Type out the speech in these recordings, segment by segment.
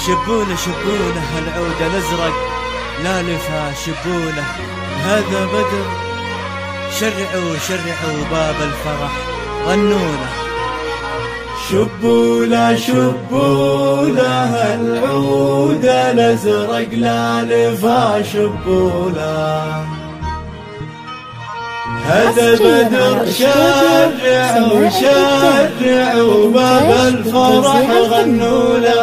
شبونه شبونه العود الازرق لا لفها شبونه، هذا بدر شرعوا شرعوا باب الفرح غنونا. شبوله شبوله العود الازرق لا لفها شبوله، هذا بدر شرعوا شرعوا باب الفرح غنونا.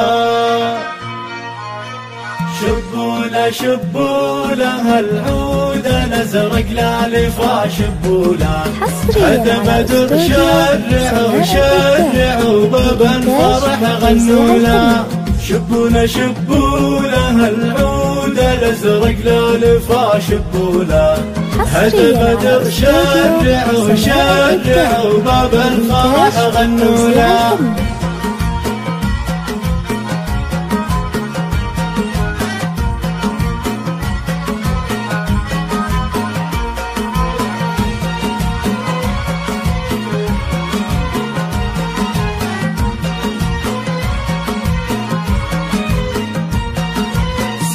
شبوله شبوله العود الازرق لا لفها شبوله، هذا بدر شرعوا شرعوا باب الفرح غنونا. شبوله شبوله العود الازرق لا لفها شبوله، هذا بدر شرعوا شرعوا باب الفرح غنونا.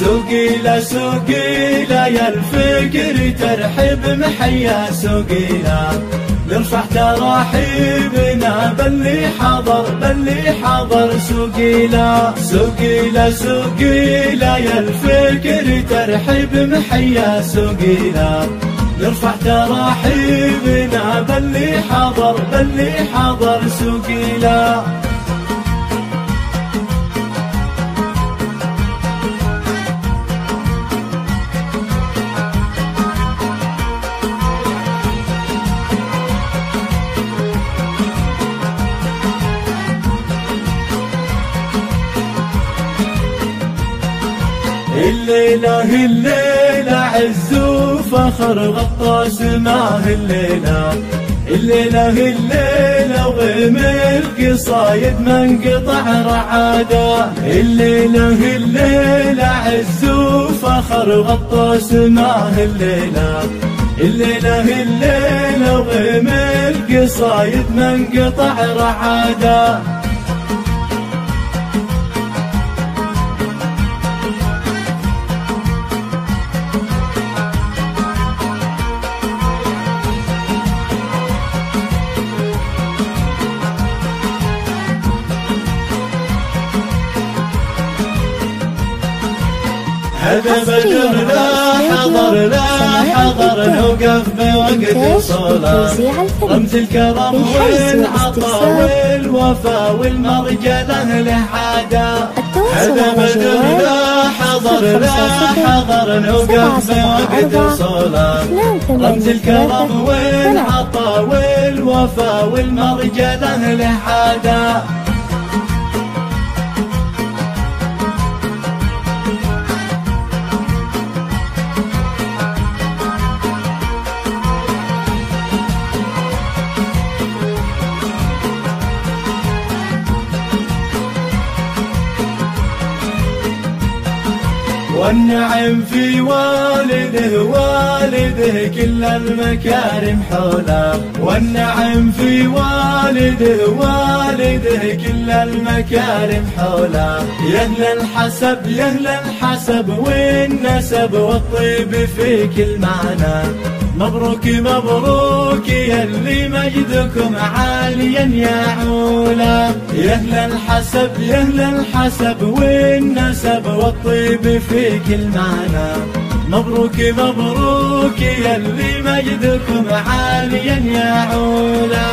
سوقيلا سوقيلا يا الفكر ترحب محيا سوقيلا، نرفع تراحيبنا باللي حضر سوقيلا. سوقيلا سوقيلا يا الفكر ترحب محيا سوقيلا، نرفع تراحيبنا باللي حضر سوقيلا. الليلة الليلة عز وفخر غطى سماه الليلة، الليلة الليلة وغيم القصايد من قطع رعادة. الليلة الليلة عز وفخر غطى سماه الليلة، الليلة الليلة وغيم القصايد من قطع رعادة. هذا بدر لا حضر نوقف بوقت صلاة، رمز الكرم والعطاء والوفا والمرجله له عادة. هذا بدر لا حضر نوقف بوقت صلاة، رمز الكرم والعطاء والوفا والمرجله له عادة. والنعم في والده كل المكارم حوله، والنعم في والده كل المكارم حوله. يا أهل الحسب والنسب والطيب في كل معنى، مبروك مبروك يا اللي مجدكم عاليا يا علا. يا أهل الحسب والنسب والطيب في كل معنى، مبروك مبروك يا اللي مجدكم عاليا يا علا.